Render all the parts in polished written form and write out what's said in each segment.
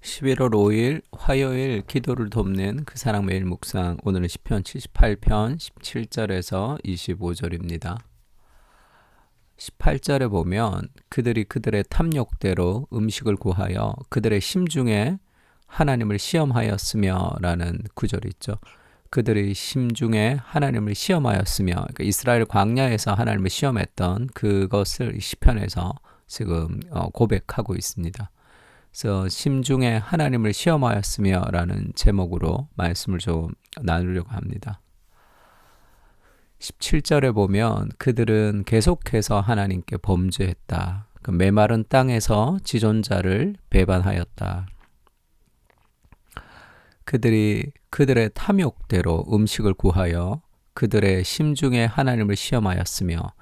11월 5일 화요일 기도를 돕는 그 사랑 매일 묵상. 오늘은 시편 78편 17절에서 25절입니다. 18절에 보면 그들이 그들의 탐욕대로 음식을 구하여 그들의 심중에 하나님을 시험하였으며 라는 구절이 있죠. 그들의 심중에 하나님을 시험하였으며, 그러니까 이스라엘 광야에서 하나님을 시험했던 그것을 시편에서 지금 고백하고 있습니다. 그래서 심중에 하나님을 시험하였으며 라는 제목으로 말씀을 좀 나누려고 합니다. 17절에 보면 그들은 계속해서 하나님께 범죄했다. 그 메마른 땅에서 지존자를 배반하였다. 그들이 그들의 탐욕대로 음식을 구하여 그들의 심중에 하나님을 시험하였으며,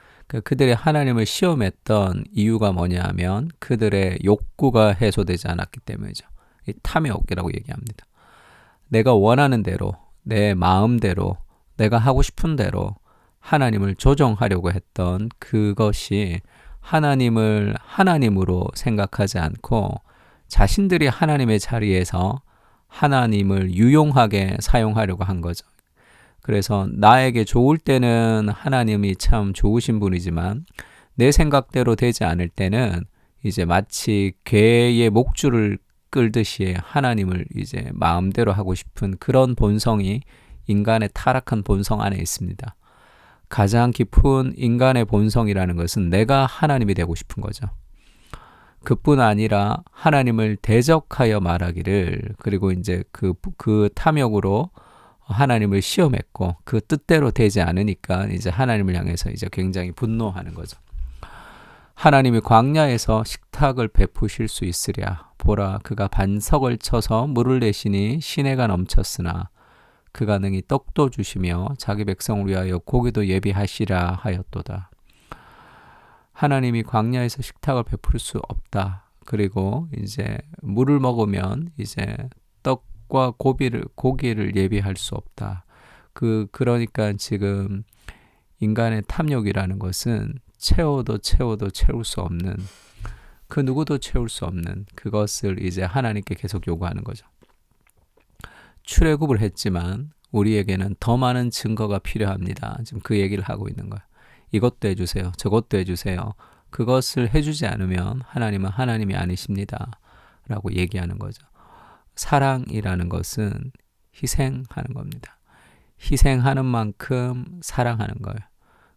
그들의 하나님을 시험했던 이유가 뭐냐 하면 그들의 욕구가 해소되지 않았기 때문이죠. 이 탐욕이라고 얘기합니다. 내가 원하는 대로, 내 마음대로, 내가 하고 싶은 대로 하나님을 조정하려고 했던 그것이 하나님을 하나님으로 생각하지 않고 자신들이 하나님의 자리에서 하나님을 유용하게 사용하려고 한 거죠. 그래서 나에게 좋을 때는 하나님이 참 좋으신 분이지만 내 생각대로 되지 않을 때는 이제 마치 개의 목줄을 끌듯이 하나님을 이제 마음대로 하고 싶은 그런 본성이 인간의 타락한 본성 안에 있습니다. 가장 깊은 인간의 본성이라는 것은 내가 하나님이 되고 싶은 거죠. 그뿐 아니라 하나님을 대적하여 말하기를, 그리고 이제 그 탐욕으로 하나님을 시험했고 그 뜻대로 되지 않으니까 이제 하나님을 향해서 이제 굉장히 분노하는 거죠. 하나님이 광야에서 식탁을 베푸실 수 있으랴. 보라, 그가 반석을 쳐서 물을 내시니 시내가 넘쳤으나 그가 능히 떡도 주시며 자기 백성을 위하여 고기도 예비하시라 하였도다. 하나님이 광야에서 식탁을 베풀 수 없다. 그리고 이제 물을 먹으면 이제 떡과 고기를 예비할 수 없다. 그러니까 지금 인간의 탐욕이라는 것은 채워도 채울 수 없는, 그 누구도 채울 수 없는 그것을 이제 하나님께 계속 요구하는 거죠. 출애굽을 했지만 우리에게는 더 많은 증거가 필요합니다. 지금 그 얘기를 하고 있는 거예요. 이것도 해주세요. 저것도 해주세요. 그것을 해주지 않으면 하나님은 하나님이 아니십니다. 라고 얘기하는 거죠. 사랑이라는 것은 희생하는 겁니다. 희생하는 만큼 사랑하는 거예요.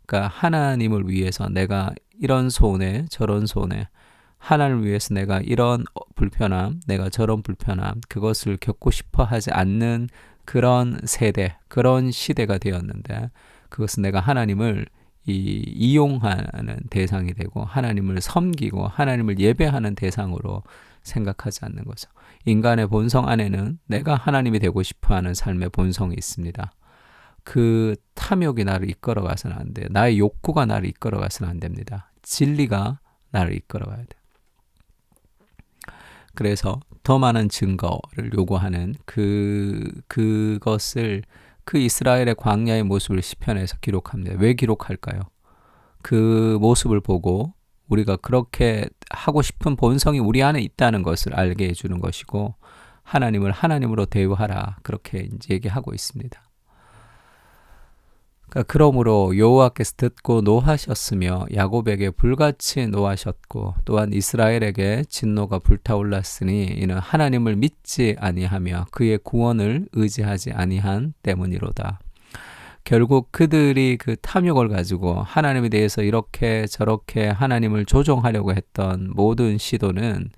그러니까 하나님을 위해서 내가 이런 손해 저런 손해, 하나님을 위해서 내가 이런 불편함, 내가 저런 불편함, 그것을 겪고 싶어 하지 않는 그런 세대, 그런 시대가 되었는데, 그것은 내가 하나님을 이용하는 대상이 되고 하나님을 섬기고 하나님을 예배하는 대상으로 생각하지 않는 거죠. 인간의 본성 안에는 내가 하나님이 되고 싶어하는 삶의 본성이 있습니다. 그 탐욕이 나를 이끌어가서는 안 돼요. 나의 욕구가 나를 이끌어가서는 안 됩니다. 진리가 나를 이끌어가야 돼요. 그래서 더 많은 증거를 요구하는 그것을, 그 이스라엘의 광야의 모습을 시편에서 기록합니다. 왜 기록할까요? 그 모습을 보고 우리가 그렇게 하고 싶은 본성이 우리 안에 있다는 것을 알게 해주는 것이고, 하나님을 하나님으로 대우하라, 그렇게 이제 얘기하고 있습니다. 그러므로 여호와께서 듣고 노하셨으며 야곱에게 불같이 노하셨고 또한 이스라엘에게 진노가 불타올랐으니 이는 하나님을 믿지 아니하며 그의 구원을 의지하지 아니한 때문이로다. 결국 그들이 그 탐욕을 가지고 하나님에 대해서 이렇게 저렇게 하나님을 조종하려고 했던 모든 시도는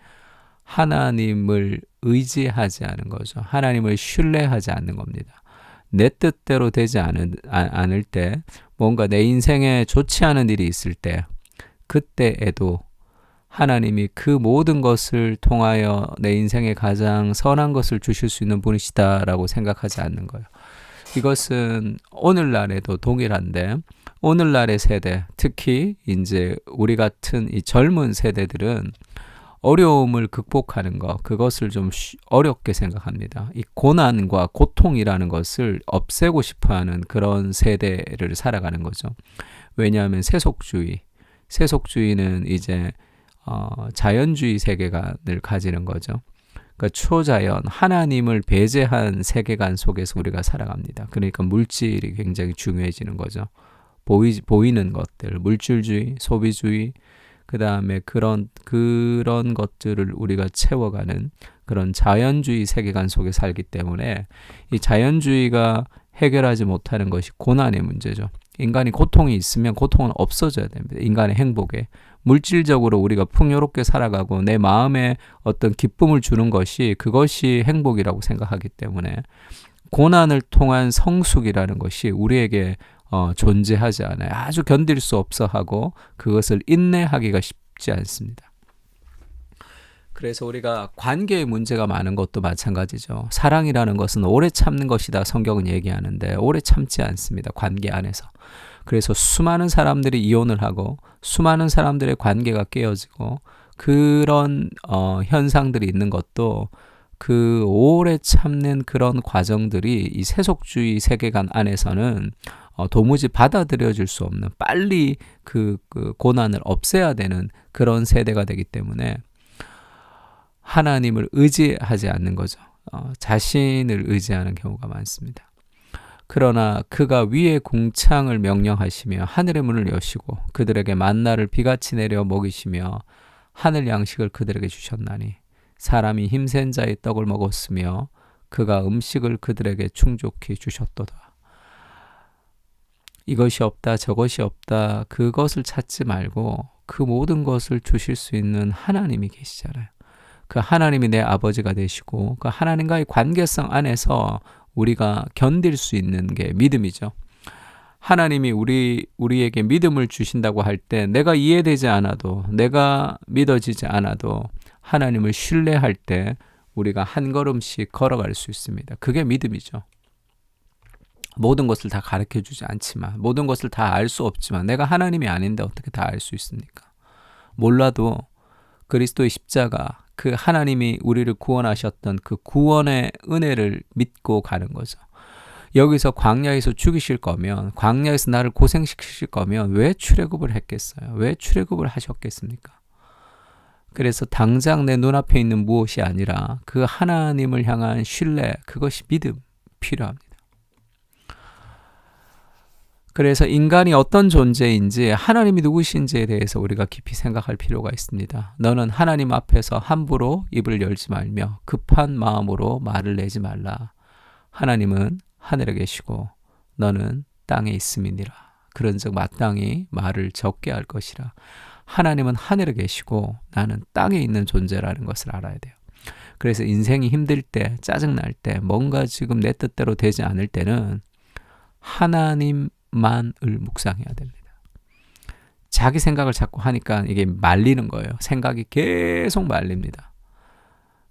하나님을 의지하지 않은 거죠. 하나님을 신뢰하지 않는 겁니다. 내 뜻대로 되지 않을 때, 뭔가 내 인생에 좋지 않은 일이 있을 때, 그때에도 하나님이 그 모든 것을 통하여 내 인생에 가장 선한 것을 주실 수 있는 분이시다라고 생각하지 않는 거예요. 이것은 오늘날에도 동일한데, 오늘날의 세대, 특히 이제 우리 같은 이 젊은 세대들은 어려움을 극복하는 것, 그것을 좀 어렵게 생각합니다. 이 고난과 고통이라는 것을 없애고 싶어하는 그런 세대를 살아가는 거죠. 왜냐하면 세속주의는 이제 자연주의 세계관을 가지는 거죠. 그러니까 초자연, 하나님을 배제한 세계관 속에서 우리가 살아갑니다. 그러니까 물질이 굉장히 중요해지는 거죠. 보이는 것들, 물질주의, 소비주의, 그 다음에 그런 것들을 우리가 채워가는 그런 자연주의 세계관 속에 살기 때문에 이 자연주의가 해결하지 못하는 것이 고난의 문제죠. 인간이 고통이 있으면 고통은 없어져야 됩니다. 인간의 행복에. 물질적으로 우리가 풍요롭게 살아가고 내 마음에 어떤 기쁨을 주는 것이 그것이 행복이라고 생각하기 때문에 고난을 통한 성숙이라는 것이 우리에게 존재하지 않아요. 아주 견딜 수 없어 하고 그것을 인내하기가 쉽지 않습니다. 그래서 우리가 관계의 문제가 많은 것도 마찬가지죠. 사랑이라는 것은 오래 참는 것이다 성경은 얘기하는데 오래 참지 않습니다. 관계 안에서. 그래서 수많은 사람들이 이혼을 하고 수많은 사람들의 관계가 깨어지고 그런 현상들이 있는 것도 그 오래 참는 그런 과정들이 이 세속주의 세계관 안에서는 도무지 받아들여질 수 없는 빨리 그 고난을 없애야 되는 그런 세대가 되기 때문에 하나님을 의지하지 않는 거죠. 자신을 의지하는 경우가 많습니다. 그러나 그가 위의 궁창을 명령하시며 하늘의 문을 여시고 그들에게 만나를 비같이 내려 먹이시며 하늘 양식을 그들에게 주셨나니 사람이 힘센 자의 떡을 먹었으며 그가 음식을 그들에게 충족히 주셨도다. 이것이 없다 저것이 없다 그것을 찾지 말고 그 모든 것을 주실 수 있는 하나님이 계시잖아요. 그 하나님이 내 아버지가 되시고 그 하나님과의 관계성 안에서 우리가 견딜 수 있는 게 믿음이죠. 하나님이 우리에게 믿음을 주신다고 할 때 내가 이해되지 않아도 내가 믿어지지 않아도 하나님을 신뢰할 때 우리가 한 걸음씩 걸어갈 수 있습니다. 그게 믿음이죠. 모든 것을 다 가르쳐주지 않지만 모든 것을 다 알 수 없지만 내가 하나님이 아닌데 어떻게 다 알 수 있습니까? 몰라도 그리스도의 십자가 그 하나님이 우리를 구원하셨던 그 구원의 은혜를 믿고 가는 거죠. 여기서 광야에서 죽이실 거면 광야에서 나를 고생시키실 거면 왜 출애굽을 했겠어요? 왜 출애굽을 하셨겠습니까? 그래서 당장 내 눈앞에 있는 무엇이 아니라 그 하나님을 향한 신뢰, 그것이 믿음 필요합니다. 그래서 인간이 어떤 존재인지 하나님이 누구신지에 대해서 우리가 깊이 생각할 필요가 있습니다. 너는 하나님 앞에서 함부로 입을 열지 말며 급한 마음으로 말을 내지 말라. 하나님은 하늘에 계시고 너는 땅에 있음이니라. 그런즉 마땅히 말을 적게 할 것이라. 하나님은 하늘에 계시고 나는 땅에 있는 존재라는 것을 알아야 돼요. 그래서 인생이 힘들 때, 짜증날 때, 뭔가 지금 내 뜻대로 되지 않을 때는 하나님만을 묵상해야 됩니다. 자기 생각을 자꾸 하니까 이게 말리는 거예요. 생각이 계속 말립니다.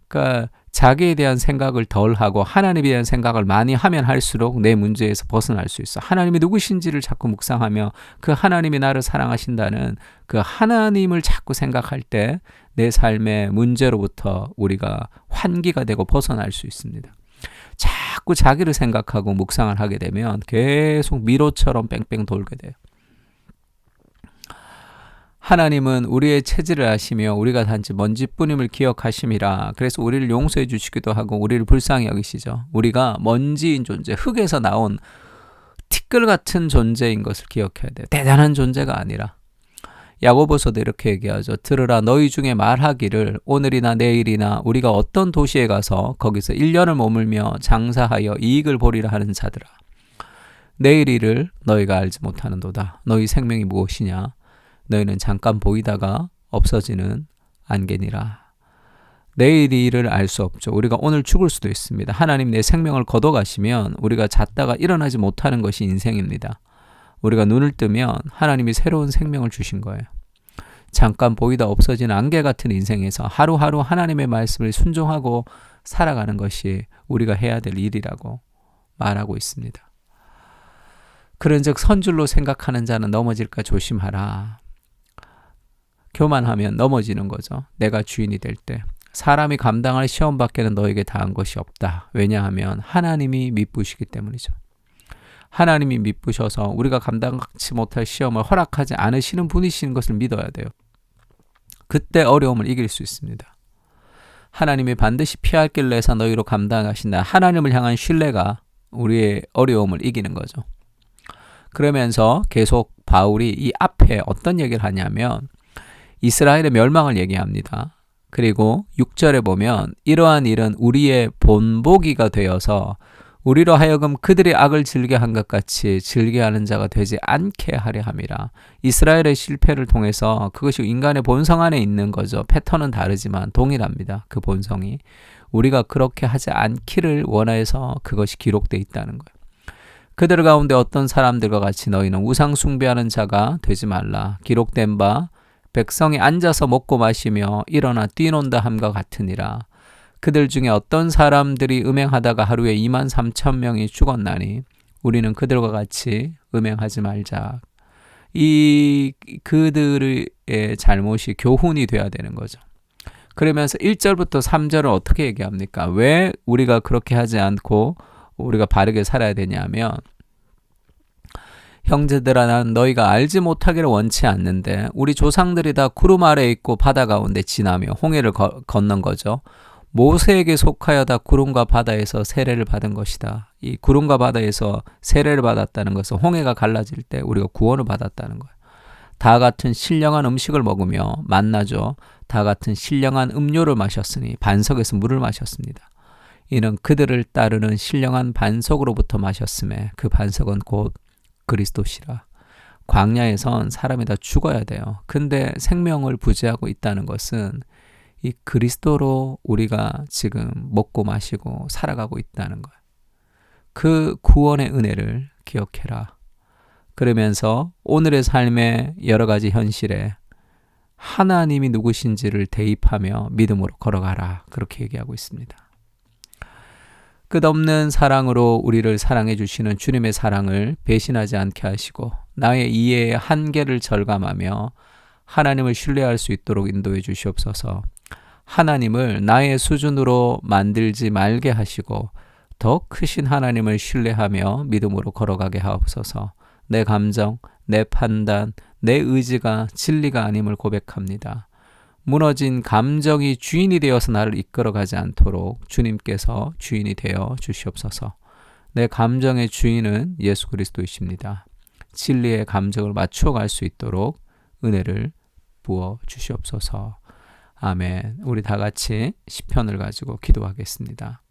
그러니까 자기에 대한 생각을 덜 하고 하나님에 대한 생각을 많이 하면 할수록 내 문제에서 벗어날 수 있어. 하나님이 누구신지를 자꾸 묵상하며 그 하나님이 나를 사랑하신다는 그 하나님을 자꾸 생각할 때 내 삶의 문제로부터 우리가 환기가 되고 벗어날 수 있습니다. 자꾸 자기를 생각하고 묵상을 하게 되면 계속 미로처럼 뺑뺑 돌게 돼요. 하나님은 우리의 체질을 아시며 우리가 단지 먼지뿐임을 기억하심이라. 그래서 우리를 용서해 주시기도 하고 우리를 불쌍히 여기시죠. 우리가 먼지인 존재, 흙에서 나온 티끌 같은 존재인 것을 기억해야 돼요. 대단한 존재가 아니라. 야고보서도 이렇게 얘기하죠. 들으라 너희 중에 말하기를 오늘이나 내일이나 우리가 어떤 도시에 가서 거기서 1년을 머물며 장사하여 이익을 보리라 하는 자들아. 내일 일을 너희가 알지 못하는도다. 너희 생명이 무엇이냐? 너희는 잠깐 보이다가 없어지는 안개니라. 내일의 일을 알 수 없죠. 우리가 오늘 죽을 수도 있습니다. 하나님 내 생명을 걷어가시면 우리가 잤다가 일어나지 못하는 것이 인생입니다. 우리가 눈을 뜨면 하나님이 새로운 생명을 주신 거예요. 잠깐 보이다 없어지는 안개 같은 인생에서 하루하루 하나님의 말씀을 순종하고 살아가는 것이 우리가 해야 될 일이라고 말하고 있습니다. 그런즉 선줄로 생각하는 자는 넘어질까 조심하라. 교만하면 넘어지는 거죠. 내가 주인이 될 때. 사람이 감당할 시험 밖에는 너에게 다한 것이 없다. 왜냐하면 하나님이 미쁘시기 때문이죠. 하나님이 미쁘셔서 우리가 감당치 못할 시험을 허락하지 않으시는 분이신 것을 믿어야 돼요. 그때 어려움을 이길 수 있습니다. 하나님이 반드시 피할 길을 내서 너희로 감당하신다. 하나님을 향한 신뢰가 우리의 어려움을 이기는 거죠. 그러면서 계속 바울이 이 앞에 어떤 얘기를 하냐면 이스라엘의 멸망을 얘기합니다. 그리고 6절에 보면 이러한 일은 우리의 본보기가 되어서 우리로 하여금 그들의 악을 즐겨한 것 같이 즐겨하는 자가 되지 않게 하려 함이라. 이스라엘의 실패를 통해서 그것이 인간의 본성 안에 있는 거죠. 패턴은 다르지만 동일합니다. 그 본성이. 우리가 그렇게 하지 않기를 원해서 그것이 기록되어 있다는 거예요. 그들 가운데 어떤 사람들과 같이 너희는 우상 숭배하는 자가 되지 말라. 기록된 바 백성이 앉아서 먹고 마시며 일어나 뛰논다 함과 같으니라. 그들 중에 어떤 사람들이 음행하다가 하루에 23,000명이 죽었나니 우리는 그들과 같이 음행하지 말자. 이 그들의 잘못이 교훈이 돼야 되는 거죠. 그러면서 1절부터 3절은 어떻게 얘기합니까? 왜 우리가 그렇게 하지 않고 우리가 바르게 살아야 되냐면 형제들아 난 너희가 알지 못하기를 원치 않는데 우리 조상들이 다 구름 아래에 있고 바다 가운데 지나며 홍해를 건넌 거죠. 모세에게 속하여 다 구름과 바다에서 세례를 받은 것이다. 이 구름과 바다에서 세례를 받았다는 것은 홍해가 갈라질 때 우리가 구원을 받았다는 거예요. 다 같은 신령한 음식을 먹으며 만나죠. 다 같은 신령한 음료를 마셨으니 반석에서 물을 마셨습니다. 이는 그들을 따르는 신령한 반석으로부터 마셨음에 그 반석은 곧 그리스도시라. 광야에선 사람이 다 죽어야 돼요. 근데 생명을 부지하고 있다는 것은 이 그리스도로 우리가 지금 먹고 마시고 살아가고 있다는 거예요. 그 구원의 은혜를 기억해라. 그러면서 오늘의 삶의 여러 가지 현실에 하나님이 누구신지를 대입하며 믿음으로 걸어가라. 그렇게 얘기하고 있습니다. 끝없는 사랑으로 우리를 사랑해 주시는 주님의 사랑을 배신하지 않게 하시고 나의 이해의 한계를 절감하며 하나님을 신뢰할 수 있도록 인도해 주시옵소서. 하나님을 나의 수준으로 만들지 말게 하시고 더 크신 하나님을 신뢰하며 믿음으로 걸어가게 하옵소서. 내 감정, 내 판단, 내 의지가 진리가 아님을 고백합니다. 무너진 감정이 주인이 되어서 나를 이끌어가지 않도록 주님께서 주인이 되어 주시옵소서. 내 감정의 주인은 예수 그리스도이십니다. 진리의 감정을 맞춰갈 수 있도록 은혜를 부어 주시옵소서. 아멘. 우리 다 같이 시편을 가지고 기도하겠습니다.